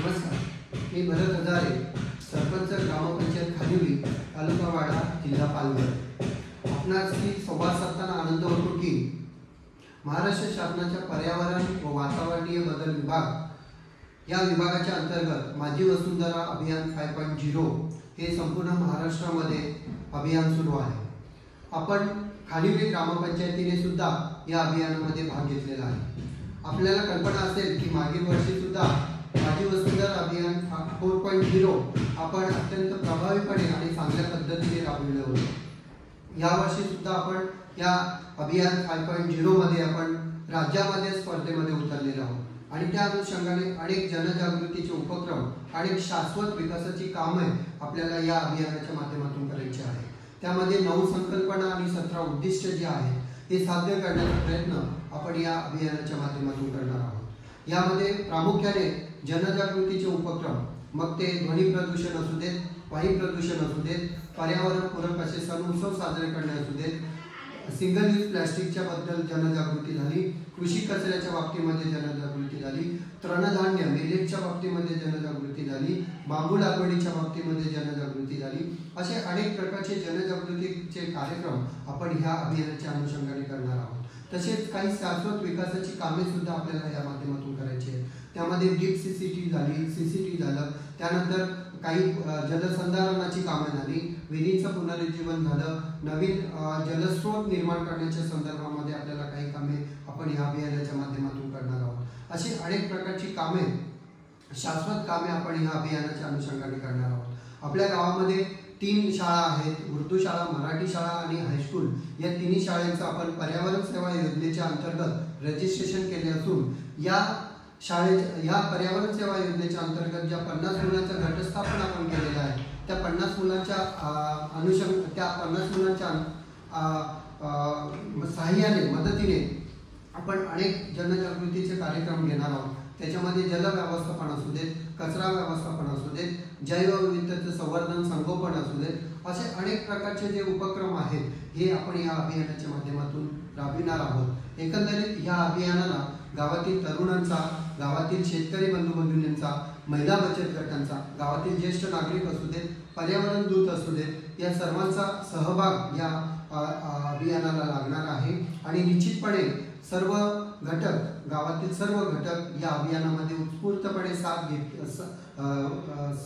नमस्कार, मी भरत हजारे, सरपंच ग्रामपंचायत खानिवली, तालुका वाडा, जिल्हा पालघर। आपणाशी संवाद साधताना आनंद होतो की महाराष्ट्र शासनाच्या पर्यावरण व वातावरणीय बदल विभाग या विभागाच्या अंतर्गत माझी वसुंधरा अभियान 5.0 हे संपूर्ण महाराष्ट्रामध्ये अभियान सुरू आहे। आपण खानिवली ग्रामपंचायतीने सुद्धा या अभियानामध्ये भाग घेतलेला आहे। आपल्याला कल्पना असेल की मागील वर्षी सुद्धा माझी वसुंधरा अभियान 4.0 आपण अत्यंत प्रभावीपणे आणि चांगल्या पद्धतीने राबविले होते। या वर्षी सुद्धा आपण या अभियान 5.0 मध्ये आपण राज्यामध्ये स्पर्धेमध्ये उतरलेले आहोत आणि त्या अनुषंगाने अनेक जनजागृतीचे उपक्रम आणि शाश्वत विकासाची कामे आपल्याला या अभियानाच्या माध्यमातून करायची आहे। त्यामध्ये 9 संकल्पना आणि 17 उद्दिष्ट जे आहेत हे साध्य करण्याचा प्रयत्न आपण या अभियानाच्या माध्यमातून करणार आहोत। यामध्ये प्रामुख्याने जनजागृतीचे उपक्रम, मग ते ध्वनी प्रदूषण असू देत, वायू प्रदूषण असू देत, पर्यावरण पूरक असे सण उत्सव साजरे करणे असू देत, सिंगल यूज प्लास्टिकच्या बद्दल जनजागृती झाली, कृषी कचऱ्याच्या बाबतीमध्ये जनजागृती झाली, तृणधान्य मिलेटच्या बाबतीमध्ये जनजागृती झाली, बांबू लागवडीच्या बाबतीमध्ये जनजागृती झाली। असे अनेक प्रकारचे जनजागृतीचे कार्यक्रम आपण ह्या अभियानाच्या अनुषंगाने करणार आहोत। तसेच काही शाश्वत विकासाची कामे सुद्धा आपल्याला या माध्यमातून करायची आहेत। त्यामध्ये डीप सीसीटी झाली, सीसीटी झालं, त्यानंतर काही जलसंधारणाची कामे झाली, विहिरींचं पुनरुज्जीवन झालं, नवीन जलस्रोत निर्माण करण्याच्या संदर्भामध्ये आपल्याला काही कामे आपण या अभियानाच्या माध्यमातून करणार आहोत। अशी अनेक प्रकारची कामे, शाश्वत कामे आपण या अभियानाच्या अनुषंगाने करणार आहोत। आपल्या गावामध्ये 3 शाळा आहेत, उर्दू शाळा, मराठी शाळा आणि हायस्कूल। या तिन्ही शाळांचं आपण पर्यावरण सेवा योजनेच्या अंतर्गत रजिस्ट्रेशन केले असून या पर्यावरण सेवा योजनेच्या अंतर्गत ज्या 50 मुलांचं घटस्थापन आपण केलेलं आहे, त्या 50 मुलांच्या सहाय्याने, मदतीने आपण अनेक जनजागृतीचे कार्यक्रम घेणार आहोत। त्याच्यामध्ये जल व्यवस्थापन असू देत, कचरा व्यवस्थापन असू देत, जैवविविधतेचं संवर्धन, संगोपन असू देत, असे अनेक प्रकारचे जे उपक्रम आहेत हे आपण या अभियानाच्या माध्यमातून राबविणार आहोत। एकंदरीत या अभियानाला गावातील तरुणांचा, गावातील शेतकरी बंधू भगिनींचा, महिला बचत गटांचा, गावातील ज्येष्ठ नागरिक असू देत, पर्यावरण दूत असू देत, या सर्वांचा सहभाग या अभियानाला लागणार आहे आणि निश्चितपणे सर्व घटक, गावातील सर्व घटक या अभियानामध्ये उत्स्फूर्तपणे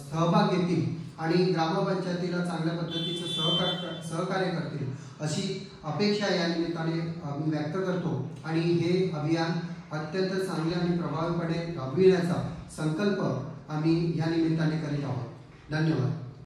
सहभाग घेतील आणि ग्रामपंचायतीला चांगल्या पद्धतीचं सहकार्य करतील अशी अपेक्षा या निमित्ताने मी व्यक्त करतो आणि हे अभियान अत्यंत चांगले आणि प्रभावीपणे राबविण्याचा संकल्प आम्ही या निमित्ताने करीत आहोत। धन्यवाद।